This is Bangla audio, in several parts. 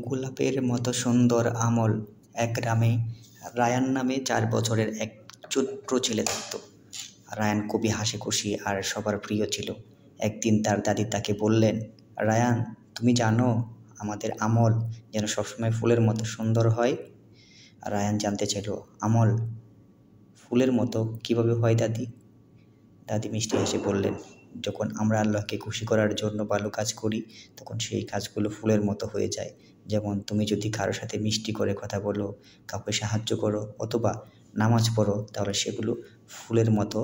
গোলাপের মতো সুন্দর আমল। এক গ্রামে রায়ান নামে 4 বছরের এক ছোট্ট ছেলে থাকত। রায়ান খুবই হাসিখুশি আর সবার প্রিয় ছিল। একদিন তার দাদি তাকে বললেন, রায়ান, তুমি জানো আমাদের আমল যেন সবসময় ফুলের মতো সুন্দর হয়? রায়ান জানতে চাইল, আমল ফুলের মতো কিভাবে হয় দাদি? দাদি মিষ্টি হেসে বললেন, যখন আমরা আল্লাহকে খুশি করার জন্য ভালো কাজ করি তখন সেই কাজগুলো ফুলের মতো হয়ে যায়। যেমন তুমি যদি কারোর সাথে মিষ্টি করে কথা বলো, কাউকে সাহায্য করো অথবা নামাজ পড়ো, তাহলে সেগুলো ফুলের মতো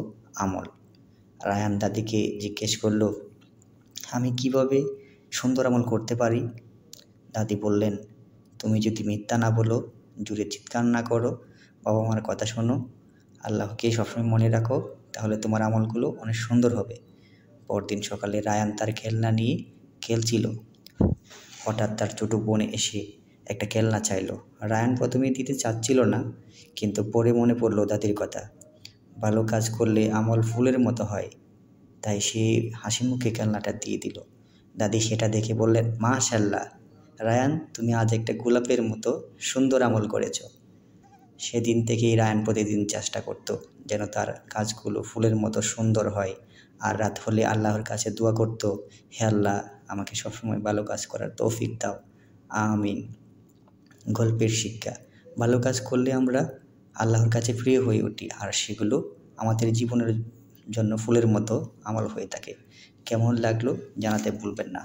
আমল। রায়ান দাদিকে জিজ্ঞেস করলো, আমি কিভাবে সুন্দর আমল করতে পারি? দাদি বললেন, তুমি যদি মিথ্যা না বলো, জোরে চিৎকার না করো, বাবা মার কথা শোনো, আল্লাহকে সবসময় মনে রাখো, তাহলে তোমার আমলগুলো অনেক সুন্দর হবে। পরদিন সকালে রায়ান তার খেলনা নিয়ে খেলছিল। হঠাৎ তার ছোট বোন এসে একটা খেলনা চাইলো। রায়ান প্রথমে দিতে চাচ্ছিল না, কিন্তু পরে মনে পড়লো দাদির কথা, ভালো কাজ করলে আমল ফুলের মতো হয়। তাই সে হাসি মুখে খেলনাটা দিয়ে দিল। দাদি সেটা দেখে বললেন, মাশাআল্লাহ রায়ান, তুমি আজ একটা গোলাপের মতো সুন্দর আমল করেছো। সেদিন থেকেই রায়ান প্রতিদিন চেষ্টা করত যেন তার কাজগুলো ফুলের মতো সুন্দর হয়, আর রাত হলে আল্লাহর কাছে দোয়া করত, হে আল্লাহ, আমাকে সবসময় ভালো কাজ করার তৌফিক দাও, আমিন। গল্পের শিক্ষা, ভালো কাজ করলে আমরা আল্লাহর কাছে প্রিয় হয়ে উঠি, আর সেগুলো আমাদের জীবনের জন্য ফুলের মতো আমল হয়ে থাকে। কেমন লাগলো জানাতে ভুলবেন না।